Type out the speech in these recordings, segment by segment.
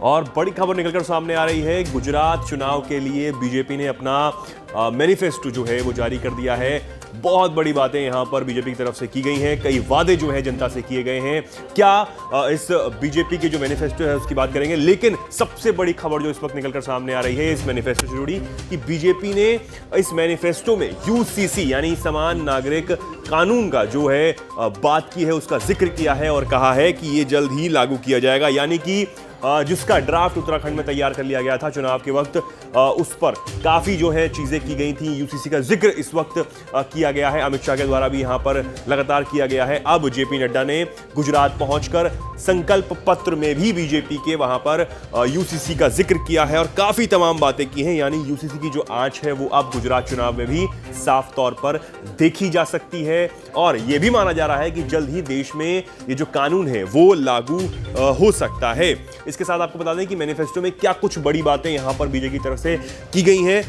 और बड़ी खबर निकलकर सामने आ रही है। गुजरात चुनाव के लिए बीजेपी ने अपना मैनिफेस्टो जो है वो जारी कर दिया है। बहुत बड़ी बातें यहां पर बीजेपी की तरफ से की गई हैं, कई वादे जो है जनता से किए गए हैं। क्या इस बीजेपी के जो मैनिफेस्टो है उसकी बात करेंगे, लेकिन सबसे बड़ी खबर जो इस वक्त निकलकर सामने आ रही है इस मैनिफेस्टो से जुड़ी कि बीजेपी ने इस मैनिफेस्टो में यूसीसी यानी समान नागरिक कानून का जो है बात की है, उसका जिक्र किया है और कहा है कि ये जल्द ही लागू किया जाएगा। यानी कि जिसका ड्राफ्ट उत्तराखंड में तैयार कर लिया गया था चुनाव के वक्त, उस पर काफी जो है चीजें की गई थी। यूसीसी का जिक्र इस वक्त किया गया है, अमित शाह के द्वारा भी यहां पर लगातार किया गया है। अब जेपी नड्डा ने गुजरात पहुंचकर संकल्प पत्र में भी बीजेपी के वहां पर यूसीसी का जिक्र किया है और काफी तमाम बातें की हैं। यानी यूसीसी की जो आंच है वो अब गुजरात चुनाव में भी साफ तौर पर देखी जा सकती है और यह भी माना जा रहा है कि जल्द ही देश में ये जो कानून है वो लागू हो सकता है। इसके साथ आपको बता दें कि मैनिफेस्टो में क्या कुछ बड़ी बातें यहां पर बीजेपी की तरफ से की गई हैं।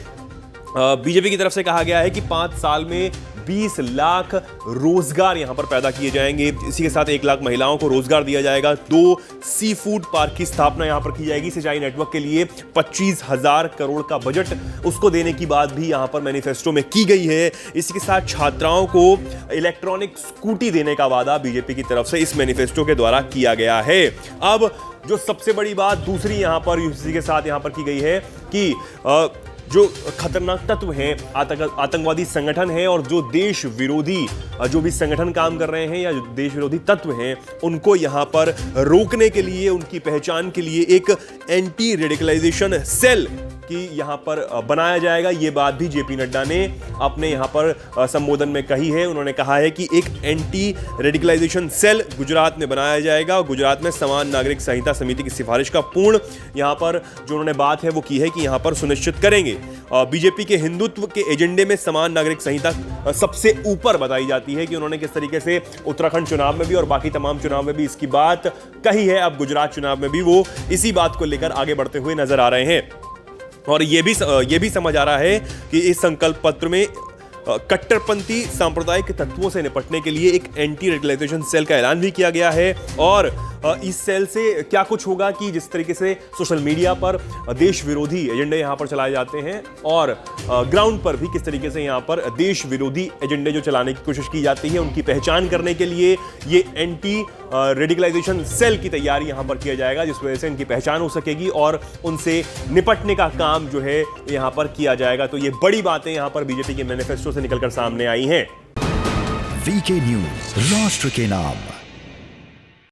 बीजेपी की तरफ से कहा गया है कि 5 साल में 20 लाख रोजगार यहां पर पैदा किए जाएंगे। इसी के साथ 1 लाख महिलाओं को रोजगार दिया जाएगा। 2 सी फूड पार्क की स्थापना यहां पर की जाएगी। सिंचाई नेटवर्क के लिए 25,000 करोड़ का बजट उसको देने की बात भी यहां पर मैनिफेस्टो में की गई है। इसी के साथ छात्राओं को इलेक्ट्रॉनिक स्कूटी देने का वादा बीजेपी की तरफ से इस मैनिफेस्टो के द्वारा किया गया है। अब जो सबसे बड़ी बात दूसरी यहां पर यूसीसी के साथ यहां पर की गई है कि जो खतरनाक तत्व हैं, आतंकवादी संगठन हैं और जो देश विरोधी जो भी संगठन काम कर रहे हैं या जो देश विरोधी तत्व हैं, उनको यहां पर रोकने के लिए, उनकी पहचान के लिए एक एंटी रेडिकलाइजेशन सेल की यहां पर बनाया जाएगा। यह बात भी जेपी नड्डा ने अपने यहां पर संबोधन में कही है। उन्होंने कहा है कि एक एंटी रेडिकलाइजेशन सेल गुजरात में बनाया जाएगा और गुजरात में समान नागरिक संहिता समिति की सिफारिश का पूर्ण यहां पर जो उन्होंने बात है वो की है कि यहां पर सुनिश्चित करेंगे। बीजेपी के हिंदुत्व के एजेंडे में समान नागरिक संहिता सबसे ऊपर बताई जाती है कि उन्होंने किस तरीके से उत्तराखंड चुनाव में भी और बाकी तमाम चुनाव में भी इसकी बात कही है। अब गुजरात चुनाव में भी वो इसी बात को लेकर आगे बढ़ते हुए नजर आ रहे हैं और ये भी समझ आ रहा है कि इस संकल्प पत्र में कट्टरपंथी सांप्रदायिक तत्वों से निपटने के लिए एक एंटी रेडिकलाइजेशन सेल का ऐलान भी किया गया है। और इस सेल से क्या कुछ होगा कि जिस तरीके से सोशल मीडिया पर देश विरोधी एजेंडे यहां पर चलाए जाते हैं और ग्राउंड पर भी किस तरीके से यहां पर देश विरोधी एजेंडे जो चलाने की कोशिश की जाती है, उनकी पहचान करने के लिए ये एंटी रेडिकलाइजेशन सेल की तैयारी यहां पर किया जाएगा, जिस वजह से इनकी पहचान हो सकेगी और उनसे निपटने का काम जो है यहां पर किया जाएगा। तो ये बड़ी बातें यहां पर बीजेपी के मैनिफेस्टो से निकलकर सामने आई हैं। वीके न्यूज, राष्ट्र के नाम।